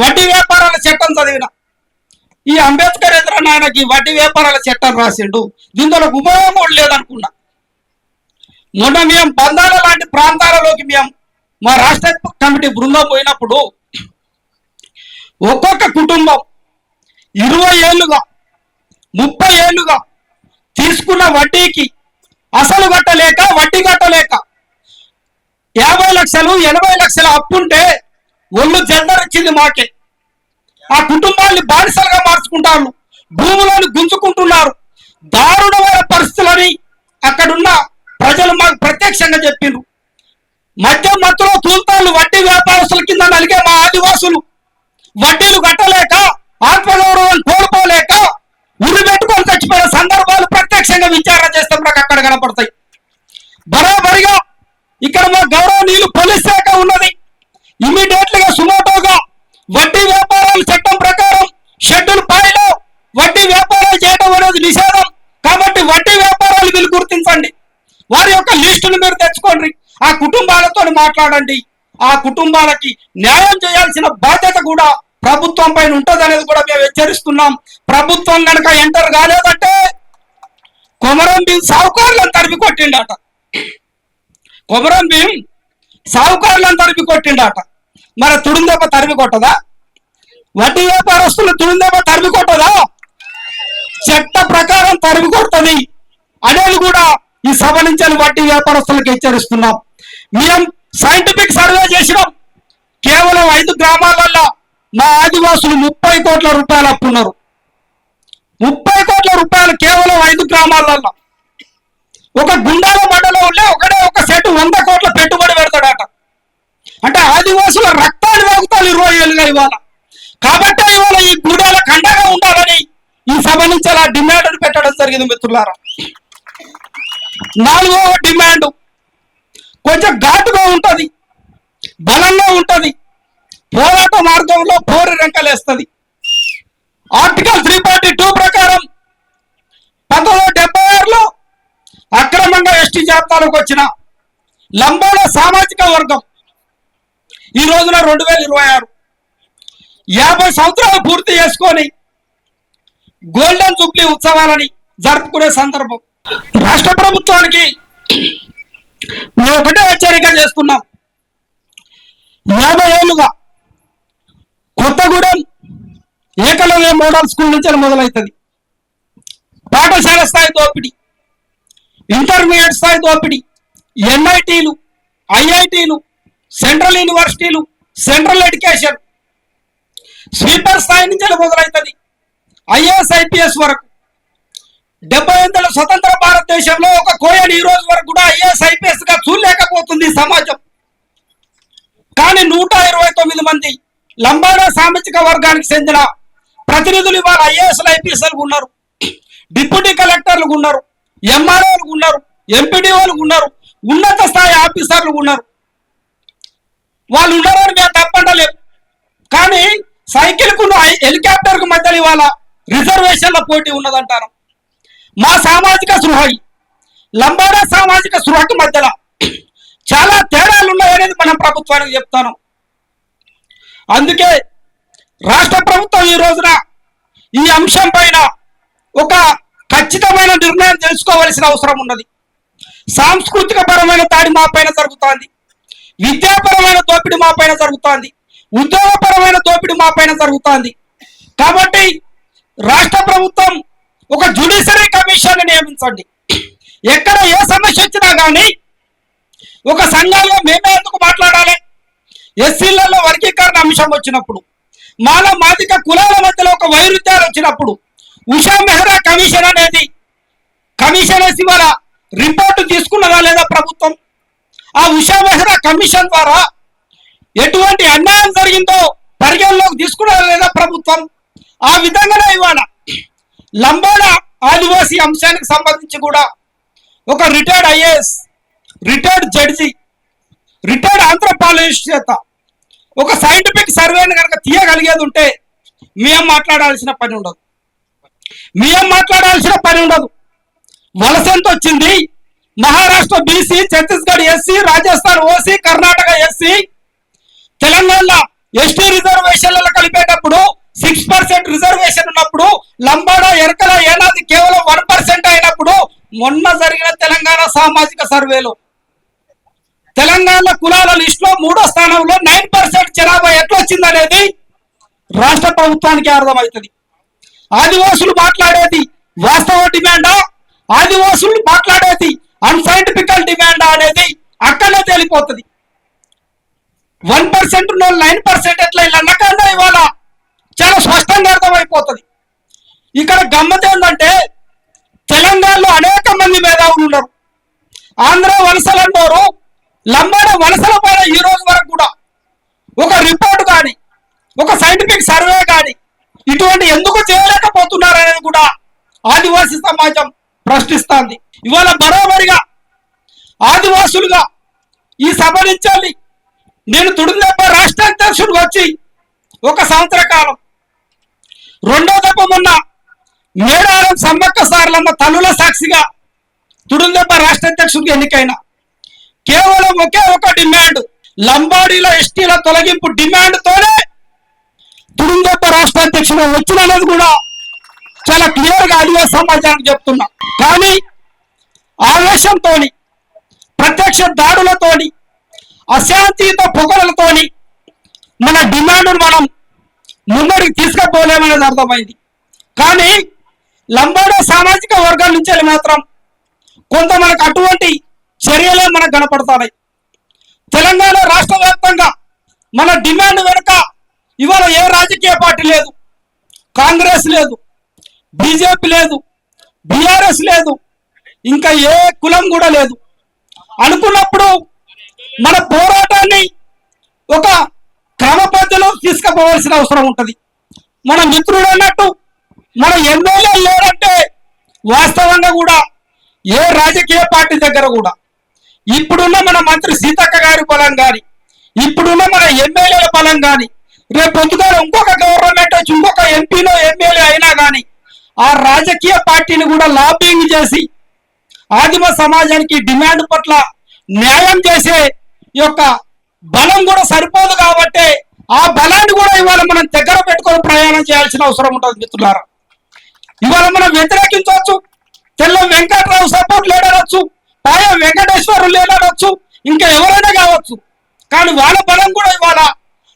వడ్డీ వ్యాపారాల చట్టం చదివిన. ఈ అంబేద్కర్ ఎదురన్న ఆయనకి వడ్డీ వ్యాపారాల చట్టం రాసిండు, దీంతో ఉపయోగం కూడా లేదనుకున్నా. మొన్న మేము బంధాల లాంటి ప్రాంతాలలోకి మేము మా రాష్ట్ర కమిటీ బృందం పోయినప్పుడు ఒక్కొక్క కుటుంబం 20 ఏళ్ళుగా 30 ఏళ్ళుగా తీసుకున్న వడ్డీకి అసలు కట్టలేక వడ్డీ కట్టలేక 50 లక్షలు 80 లక్షల అప్పుంటే ఒళ్ళు జెండరిచ్చింది మాకే. ఆ కుటుంబాన్ని బానిసలుగా మార్చుకుంటారు, భూములను గుంజుకుంటున్నారు, దారుణమైన పరిస్థితులని అక్కడున్న ప్రజలు మాకు ప్రత్యక్షంగా చెప్పిండ్రు. మధ్యలో తూల్తాళ్ళు వడ్డీ వ్యాపారస్తుల కింద నలిగే మా ఆదివాసులు వడ్డీలు కట్టలేక ఆత్మగౌరవం కోల్పోలేక ఉరి పెట్టుకొని చచ్చిపోయిన సందర్భాలు ప్రత్యక్షంగా విచారణ చేస్తే నాకు అక్కడ కనపడతాయి. బరాబరిగా ఇక్కడ మా గౌరవనీయులు పోలీస్ శాఖ ఉన్నది, ఇమీడియట్లీగా సుమోటోగా వడ్డీ వ్యాపారాల చట్టం ప్రకారం షెడ్యూల్ 5లో వడ్డీ వ్యాపారాలు చేయడం అనేది నిషేధం. కాబట్టి వడ్డీ వ్యాపారాలు వీళ్ళు గుర్తించండి, వారి యొక్క లిస్టును మీరు తెచ్చుకోండి, ఆ కుటుంబాలతో మాట్లాడండి. ఆ కుటుంబాలకి న్యాయం చేయాల్సిన బాధ్యత కూడా ప్రభుత్వం పైన ఉంటుంది అనేది కూడా మేము హెచ్చరిస్తున్నాం. ప్రభుత్వం కనుక ఎంటర్ కాలేదంటే కొమరం భీం సావుకారులను తరిమి కొట్టిండట, కొమరం భీం సావుకారులను తరిమి కొట్టిండట. మరి తుడుందెబ్బ తరిమి కొట్టదా? వడ్డీ వ్యాపారస్తులు తుడుందెబ్బ తరిమి కొట్టదా? చట్ట ప్రకారం తరిమి కొడుతుంది అనేది కూడా ఈ సభ నుంచి వడ్డీ వ్యాపారస్తులకు హెచ్చరిస్తున్నాం. మేము సైంటిఫిక్ సర్వే చేసినాం, కేవలం 5 గ్రామాలలో మా ఆదివాసులు 30 కోట్ల రూపాయలు అప్పున్నారు. 30 కోట్ల రూపాయలు కేవలం 5 గ్రామాలలో. ఒక గుండాల మండలం ఉండే ఒక సెట్ 100 కోట్ల పెట్టుబడి పెడతాడట. అంటే ఆదివాసుల రక్తాన్ని వాగుతారు 20 ఏళ్ళుగా ఇవాళ. కాబట్టి ఇవాళ ఈ గుండాల కండగా ఉండాలని ఈ సభ నుంచి అలా డిమాండ్ పెట్టడం జరిగింది. మిత్రులారా, 4వ డిమాండ్ కొంచెం ఘాటుగా ఉంటది, బలంగా ఉంటది, పోరాట మార్గంలో పోరు రెంకలేస్తుంది. ఆర్టికల్ 342 ప్రకారం 1976లో అక్రమంగా ఎస్టీ జాబితాలోకి వచ్చిన లంబాడ సామాజిక వర్గం ఈ రోజున 2026 50 సంవత్సరాలు పూర్తి చేసుకొని గోల్డెన్ జూబ్లీ ఉత్సవాలని జరుపుకునే సందర్భం. రాష్ట్ర ప్రభుత్వానికి మేము ఒకటే హెచ్చరిక చేస్తున్నాం. 50 ఏళ్ళుగా కొత్తగూడెం ఏకలవ్య మోడల్ స్కూల్ నుంచి మొదలవుతుంది. పాఠశాల స్థాయి దోపిడీ, ఇంటర్మీడియట్ స్థాయి దోపిడీ, ఎన్ఐటీలు, ఐఐటీలు, సెంట్రల్ యూనివర్సిటీలు, సెంట్రల్ ఎడ్యుకేషన్, స్వీపర్ స్థాయి నుంచి మొదలవుతుంది ఐఏఎస్ ఐపీఎస్ వరకు. 78 స్వతంత్ర భారతదేశంలో ఒక కోయని ఈ రోజు వరకు కూడా ఐఏఎస్ ఐపీఎస్ గా చూడలేకపోతుంది సమాజం. కానీ 129 మంది లంబాడా సామాజిక వర్గానికి చెందిన ప్రతినిధులు ఇవాళ ఐఏఎస్లు ఐపీఎస్లు ఉన్నారు, డిప్యూటీ కలెక్టర్లు ఉన్నారు, ఎంఆర్ఓలు ఉన్నారు, ఎంపీడీఓలు ఉన్నారు, ఉన్నత స్థాయి ఆఫీసర్లు ఉన్నారు. వాళ్ళు ఉన్నారని మేము తప్పంటలేము. కానీ సైకిల్ కు హెలికాప్టర్ కు మధ్యలో ఇవాళ రిజర్వేషన్ల పోటీ ఉన్నదంటారు. మా సామాజిక సృహ లంబాడా సామాజిక సృహకి మధ్యలో చాలా తేడాలు ఉన్నాయనేది మనం ప్రభుత్వానికి చెప్తాను. అందుకే రాష్ట్ర ప్రభుత్వం ఈ రోజున ఈ అంశం పైన ఒక ఖచ్చితమైన నిర్ణయం తెలుసుకోవాల్సిన అవసరం ఉన్నది. సాంస్కృతిక పరమైన దాడి మా పైన జరుగుతోంది, విద్యాపరమైన దోపిడీ మా పైన జరుగుతోంది, ఉద్యోగపరమైన దోపిడీ మా పైన జరుగుతోంది. కాబట్టి రాష్ట్ర ప్రభుత్వం ఒక జ్యుడిషియరీ కమిషన్ నియమించండి. ఎక్కడ ఏ సమస్య వచ్చినా కానీ ఒక సంఘంలో మేమే ఎందుకు మాట్లాడాలి? ఎస్సీలలో వర్గీకరణ అంశం వచ్చినప్పుడు, మాదిక కులాల మధ్యలో ఒక వైరుధ్యాలు వచ్చినప్పుడు ఉషా మెహ్రా కమిషన్ అనేది కమిషన్ వేసి వాళ్ళ రిపోర్టు తీసుకున్నదా లేదా ప్రభుత్వం? ఆ ఉషా మెహ్రా కమిషన్ ద్వారా ఎటువంటి అన్యాయం జరిగిందో పరిగణలోకి తీసుకున్నదా లేదా ప్రభుత్వం? ఆ విధంగానే ఇవాళ లంబాడా ఆదివాసీ అంశానికి సంబంధించి కూడా ఒక retired IAS, retired judge, retired anthropologist చేత ఒక సైంటిఫిక్ సర్వేని కనుక తీయగలిగేది ఉంటే మేము మాట్లాడాల్సిన పని ఉండదు. వలస ఎంత వచ్చింది? Maharashtra BC, Chhattisgarh SC, Rajasthan OC, Karnataka SC, Telangana ST రిజర్వేషన్లలో కలిపేటప్పుడు 6% రిజర్వేషన్ ఉన్నప్పుడు లంబాడా ఎరకల ఏనాది కేవలం 1% అయినప్పుడు మొన్న జరిగిన తెలంగాణ సామాజిక సర్వేలో తెలంగాణ కులాల లిస్ట్ లో 3వ స్థానంలో 9% జనాభా ఎట్లా వచ్చిందనేది రాష్ట్ర ప్రభుత్వానికి అర్థమవుతుంది. ఆదివాసులు మాట్లాడేది వాస్తవ డిమాండా, ఆదివాసులు మాట్లాడేది అన్సైంటిఫికల్ డిమాండా అనేది అక్కడనే తేలిపోతుంది. 1% 9% ఎట్లా అన్నకన్నా ఇవాళ చాలా స్పష్టంగా అర్థమైపోతుంది. ఇక్కడ గమ్మత్ ఏంటంటే తెలంగాణలో అనేక మంది మేధావులు ఉన్నారు. ఆంధ్ర వలసలు అన్నారు, లంబాడ వలసల పైన ఈ రోజు వరకు కూడా ఒక రిపోర్ట్ కానీ ఒక సైంటిఫిక్ సర్వే కానీ ఇటువంటి ఎందుకు చేయలేకపోతున్నారు అనేది కూడా ఆదివాసీ సమాజం ప్రశ్నిస్తోంది. ఇవాళ బరాబరిగా ఆదివాసులుగా ఈ సభ నుంచి నేను తుడుందెబ్బ రాష్ట్ర అధ్యక్షుడికి వచ్చి 1 సంవత్సర కాలం, రెండో దెబ్బ మొన్న మేడారం సమ్మక్క సారలమ్మ తల్లుల సాక్షిగా తుడుందెబ్బ రాష్ట్ర అధ్యక్షుడికి ఎన్నికైన కేవలం ఒకే ఒక డిమాండ్, లంబాడీల ఎస్టీల తొలగింపు డిమాండ్ తోనే తుడుందెబ్బ రాష్ట్ర అధ్యక్షుడు వచ్చినది కూడా చాలా క్లియర్ గా ఆదివాసీ సమాజానికి చెప్తున్నా. కానీ ఆవేశంతో, ప్రత్యక్ష దాడులతోని, అశాంతియుత పొగలతోని మన డిమాండ్ను మనం ముందరికి తీసుకుపోలేమనేది అర్థమైంది. కానీ లంబాడ సామాజిక వర్గాల నుంచి మాత్రం కొంత మనకు అటువంటి చర్యలే మనకు కనపడతాయి. తెలంగాణ రాష్ట్ర వ్యాప్తంగా మన డిమాండ్ వెనుక ఇవాళ ఏ రాజకీయ పార్టీ లేదు, కాంగ్రెస్ లేదు, బీజేపీ లేదు, బీఆర్ఎస్ లేదు, ఇంకా ఏ కులం కూడా లేదు. అనుకున్నప్పుడు మన పోరాటాన్ని ఒక క్రమ పద్ధతిలో తీసుకుపోవాల్సిన అవసరం ఉంటుంది. మన మిత్రుడు అన్నట్టు మన ఎమ్మెల్యే లేదంటే వాస్తవంగా కూడా ఏ రాజకీయ పార్టీ దగ్గర కూడా ఇప్పుడున్న మన మంత్రి సీతక్క గారి బలం కానీ, ఇప్పుడున్న మన ఎమ్మెల్యేల బలం కానీ, రేపు పొద్దుగా ఇంకొక గవర్నమెంట్ వచ్చి ఇంకొక ఎంపీలో ఎమ్మెల్యే అయినా కానీ ఆ రాజకీయ పార్టీని కూడా లాబింగ్ చేసి ఆదిమ సమాజానికి డిమాండ్ పట్ల న్యాయం చేసే యొక్క బలం కూడా సరిపోదు. కాబట్టి ఆ బలాన్ని కూడా ఇవాళ మనం దగ్గర పెట్టుకొని ప్రయాణం చేయాల్సిన అవసరం ఉంటుంది. మిత్రులారా, ఇవాళ మనం వ్యతిరేకించవచ్చు, తెల్ల వెంకట్రావు సపోర్ట్ లేడనొచ్చు, పాయ వెంకటేశ్వరులు లేడనొచ్చు, ఇంకా ఎవరైనా కావచ్చు. కానీ వాళ్ళ బలం కూడా ఇవాళ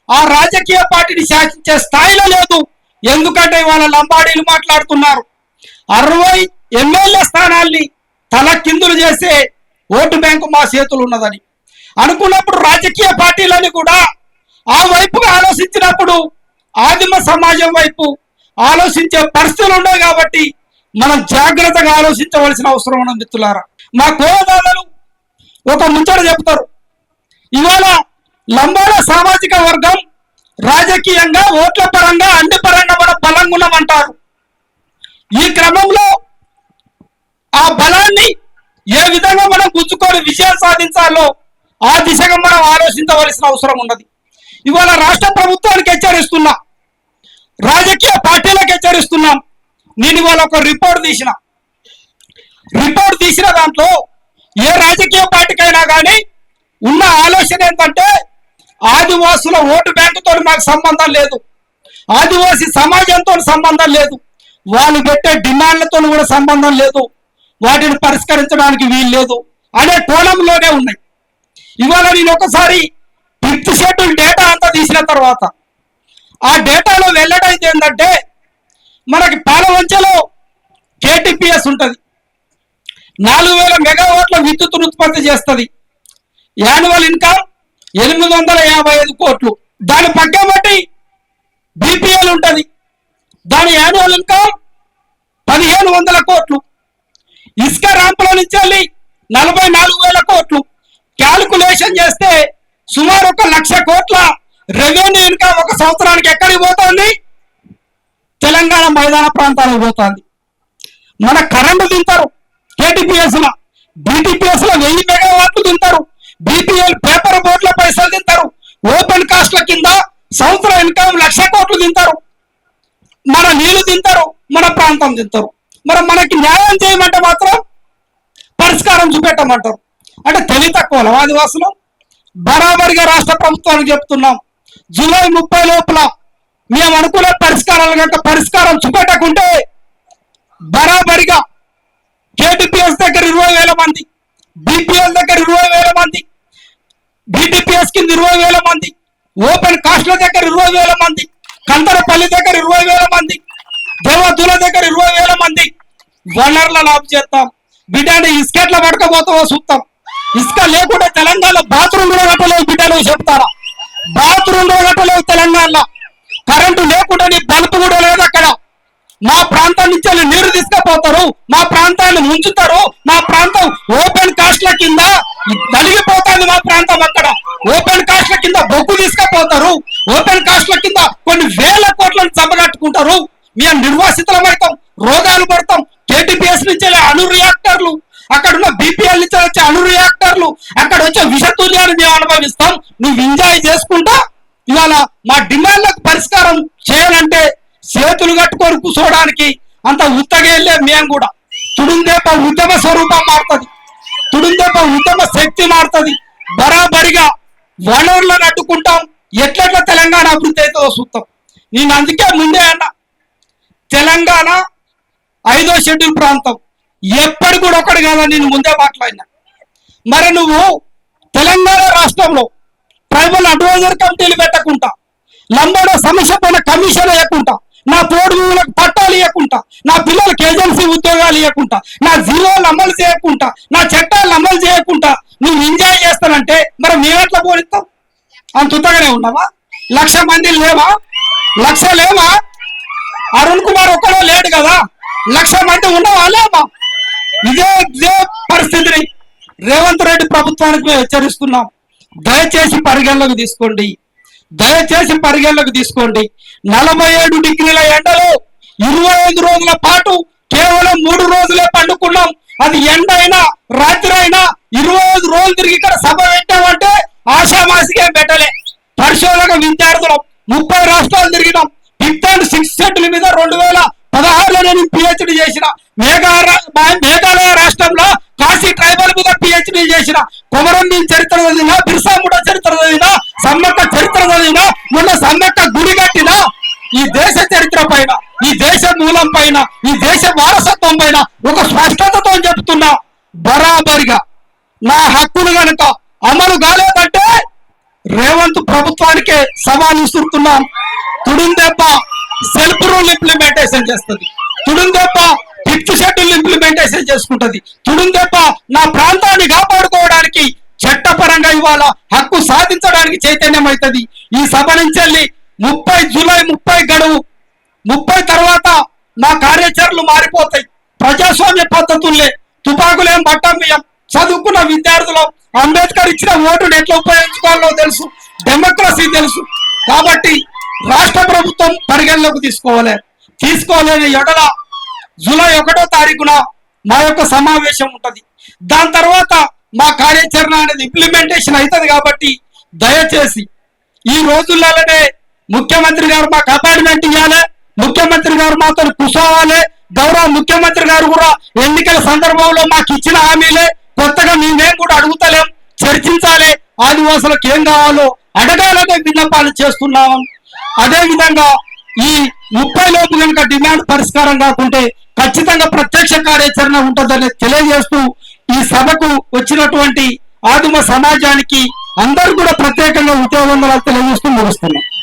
ఆ రాజకీయ పార్టీని శాసించే స్థాయిలో లేదు. ఎందుకంటే ఇవాళ లంబాడీలు మాట్లాడుతున్నారు 60 ఎమ్మెల్యే స్థానాల్ని తల కిందులు చేసే ఓటు బ్యాంకు మా చేతులు ఉన్నదని అనుకున్నప్పుడు రాజకీయ పార్టీలని కూడా ఆ వైపుగా ఆలోచించినప్పుడు ఆదిమ సమాజం వైపు ఆలోచించే పరిస్థితులు ఉన్నాయి. కాబట్టి మనం జాగ్రత్తగా ఆలోచించవలసిన అవసరం ఉన్నది. మిత్రులారా, మా కోదాదలు ఒక ముచ్చట చెప్తారు. ఇవాళ లంబాడ సామాజిక వర్గం రాజకీయంగా ఓట్ల పరంగా అన్ని పరంగా మనం బలంగా ఉన్నామంటారు. ఈ క్రమంలో ఆ బలాన్ని ఏ విధంగా మనం గుచ్చుకొని విజయం సాధించాలో ఆ దిశగా మనం ఆలోచించవలసిన అవసరం ఉన్నది. ఇవాళ రాష్ట్ర ప్రభుత్వానికి హెచ్చరిస్తున్నా, రాజకీయ పార్టీలకు హెచ్చరిస్తున్నాం. నేను ఇవాళ ఒక రిపోర్ట్ తీసిన దాంట్లో ఏ రాజకీయ పార్టీకైనా కానీ ఉన్న ఆలోచన ఏంటంటే ఆదివాసుల ఓటు బ్యాంకుతో మాకు సంబంధం లేదు, ఆదివాసీ సమాజంతో సంబంధం లేదు, వాళ్ళు పెట్టే డిమాండ్లతో కూడా సంబంధం లేదు, వాటిని పరిష్కరించడానికి వీలు లేదు అనే కోణంలోనే ఉన్నాయి. ఇవాళ నేను ఒకసారి 5th షెడ్యూల్ డేటా అంతా తీసిన తర్వాత ఆ డేటాలో వెల్లడైతే ఏంటంటే మనకి పాలవంచలో కేటీపీఎస్ ఉంటుంది, 4000 మెగావాట్ల విద్యుత్తును ఉత్పత్తి చేస్తుంది. యాన్యువల్ ఇన్కమ్ 855 కోట్లు. దాని పక్కన బట్టి బీపీఎల్ ఉంటుంది, దాని యాన్యువల్ ఇన్కమ్ 1500 కోట్లు. ఇసుక ర్యాంపుల నుంచి వెళ్ళి 44,000 కోట్లు. క్యాల్కులేషన్ చేస్తే సుమారు 1,00,000 కోట్ల రెవెన్యూ ఇన్కమ్ ఒక సంవత్సరానికి ఎక్కడికి పోతుంది? తెలంగాణ మైదాన ప్రాంతాలకు పోతుంది. మన కరెంటు తింటారు కేటీపీఎస్ లో, బీటీపీఎస్ లో 1000 మెగావాట్లు తింటారు, బీపీఎల్ పేపర్ బోర్డుల పైసలు తింటారు, ఓపెన్ కాస్ట్ల కింద సంవత్సరం ఇన్కమ్ 1,00,000 కోట్లు తింటారు. మన నీళ్లు తింటారు, మన ప్రాంతం తింటారు. మరి మనకి న్యాయం చేయమంటే మాత్రం పరిష్కారం చూపెట్టమంటారు. అంటే తెలివి తక్కువ ఆదివాసులు. బరాబరిగా రాష్ట్ర ప్రభుత్వానికి చెప్తున్నాం, జూలై 30 లోపల మేము అనుకునే పరిష్కారాలు కనుక పరిష్కారం చూపెట్టకుంటే బరాబరిగా కేటీపీఎస్ దగ్గర 20,000 మంది, బీపీఎల్ దగ్గర 20,000 మంది, బీటీపీఎస్ కింద 20,000 మంది, ఓపెన్ కాస్ట్ల దగ్గర 20,000 మంది, కందరపల్లి దగ్గర 20,000 మంది, దేవదుల దగ్గర 20,000 మంది వనరులను ఆపు చేస్తాం. బిడ్డని ఇసుకెట్లా పడకపోతావో చూస్తాం. ఇసుక లేకుండా తెలంగాణ బాత్రూమ్ కూడా కట్టలేవు బిడ్డలు చెప్తారా? బాత్రూమ్ కూడా కట్టలేవు తెలంగాణలో. కరెంటు లేకుండా నీ బల్బు కూడా లేదు అక్కడ. మా ప్రాంతం నుంచి నీరు తీసుకుపోతారు, మా ప్రాంతాన్ని ముంచుతారు. మా ప్రాంతం ఓపెన్ కాస్ట్ల కింద నలిగిపోతుంది. మా ప్రాంతం అక్కడ ఓపెన్ కాస్ట్ల కింద బొగ్గు తీసుకుపోతారు. ఓపెన్ కాస్ట్ల కింద కొన్ని వేల కోట్లను చంపగట్టుకుంటారు. మేము నిర్వాసితులమవుతాం, రోగాలు పడతాం. కేటీపీఎస్ నుంచి అణు రియాక్టర్లు, అక్కడ ఉన్న బీపీఎల్ నుంచి వచ్చే అణు రియాక్టర్లు, అక్కడ వచ్చే విషతుల్యాన్ని మేము అనుభవిస్తాం. నువ్వు ఎంజాయ్ చేసుకుంటా ఇవాళ మా డిమాండ్లకు పరిష్కారం చేయాలంటే చేతులు కట్టుకొని కూర్చోవడానికి అంత ఉత్తగేళ్ళే మేము కూడా. తుడుందేప ఉద్యమ స్వరూపం మారుతుంది, తుడుందేప ఉద్యమ శక్తి మారుతుంది. బరాబరిగా వనరులను అడ్డుకుంటాం. ఎట్లెట్లా తెలంగాణ అభివృద్ధి అవుతుందో చూస్తాం. నేను అందుకే ముందే అన్నా, తెలంగాణ 5వ షెడ్యూల్ ప్రాంతం ఎప్పటి కూడా ఒకటి కదా. నేను ముందే మాట్లాడినా. మరి నువ్వు తెలంగాణ రాష్ట్రంలో ట్రైబల్ అడ్వైజర్ కమిటీలు పెట్టకుండా, లంబాడో సమస్య పైన కమిషన్ ఇవ్వకుండా, నా తోడు భూములకు పట్టాలు ఇవ్వకుండా, నా పిల్లలకు ఏజెన్సీ ఉద్యోగాలు ఇవ్వకుండా, నా జీవోలు అమలు చేయకుండా, నా చట్టాలను అమలు చేయకుండా నువ్వు ఎంజాయ్ చేస్తానంటే మరి మేమెట్లా పోనిస్తాం? అంత ఉత్తగానే ఉన్నావా? 1,00,000 మంది లేవా? 1,00,000 లేవా? అరుణ్ కుమార్ ఒక్కడో లేడు కదా. 1,00,000 మంది ఉన్నావా లేవా? ఇదే పరిస్థితిని రేవంత్ రెడ్డి ప్రభుత్వానికి మేము హెచ్చరిస్తున్నాం. దయచేసి పరిగణలోకి తీసుకోండి, దయచేసి పరిగణలోకి తీసుకోండి. 47 డిగ్రీల ఎండలో 25 రోజుల పాటు కేవలం 3 రోజులే పండుకున్నాం. అది ఎండ అయినా రాత్రి అయినా 25 రోజులు తిరిగి ఇక్కడ సభ పెట్టామంటే ఆశామాసిగా పెట్టలే. పరిశోధక విద్యార్థులం 30 రాష్ట్రాలు తిరిగినాం. 5th and 6th షెడ్యూల్ మీద 2016లో నేను పిహెచ్డి చేసిన. మేఘాలయ రాష్ట్రంలో కాశీ ట్రైబల్ మీద పిహెచ్డి చేసిన. కొమరం భీం చరిత్ర చదివినా, బిర్సా ముండా చరిత్ర చదివినా, సమ్మక్క చరిత్ర చదివినా, మొన్న సమ్మక్క గుడి కట్టిన. ఈ దేశ చరిత్ర పైన, ఈ దేశ మూలం పైన, ఈ దేశ వారసత్వం పైన ఒక స్పష్టతతో చెప్తున్నా. బరాబరిగా నా హక్కులు కనుక అమలు కాలేదంటే రేవంత్ ప్రభుత్వానికే సవాల్ విసురుతున్నాం. తుడుందెబ్బ సెల్ఫ్ రూల్ ఇంప్లిమెంటేషన్ చేస్తుంది, తుడుందెబ్బ 5th షెడ్యూల్ ఇంప్లిమెంటేషన్ చేసుకుంటది, తుడుందెబ్బ నా ప్రాంతాన్ని కాపాడుకోవడానికి చట్టపరంగా ఇవాళ హక్కు సాధించడానికి చైతన్యం అవుతుంది. ఈ సభ నుంచి వెళ్ళి జూలై 30 గడువు. 30 తర్వాత మా కార్యాచరణలు మారిపోతాయి. ప్రజాస్వామ్య పద్ధతుల్లే, తుపాకులేం పట్టం. చదువుకున్న విద్యార్థులు అంబేద్కర్ ఇచ్చిన ఓటును ఎట్లా ఉపయోగించుకోవాలో తెలుసు, డెమోక్రసీ తెలుసు. కాబట్టి రాష్ట్ర ప్రభుత్వం పరిగణలోకి తీసుకోవాలని ఎడల జూలై 1వ తారీఖున మా యొక్క సమావేశం ఉంటది. దాని తర్వాత మా కార్యాచరణ అనేది ఇంప్లిమెంటేషన్ అవుతుంది. కాబట్టి దయచేసి ఈ రోజుల్లోనే ముఖ్యమంత్రి గారు మాకు అపాయింట్మెంట్ ఇవ్వాలి, ముఖ్యమంత్రి గారు మాతో కూర్చోవాలి. గౌరవ ముఖ్యమంత్రి గారు కూడా ఎన్నికల సందర్భంలో మాకు ఇచ్చిన హామీలే, కొత్తగా మేమేం కూడా అడుగుతలేం. చర్చించాలి, ఆదివాసులకు ఏం కావాలో అడగాలనే విన్నపాలు చేస్తున్నాం. అదే విధంగా ఈ 30 లోపు కనుక డిమాండ్ పరిష్కారం కాకుంటే ఖచ్చితంగా ప్రత్యక్ష కార్యాచరణ ఉంటుందని తెలియజేస్తూ ఈ సభకు వచ్చినటువంటి ఆదిమ సమాజానికి అందరూ కూడా ప్రత్యేకంగా ఉద్యోగం తెలియజేస్తూ ముగిస్తున్నాం.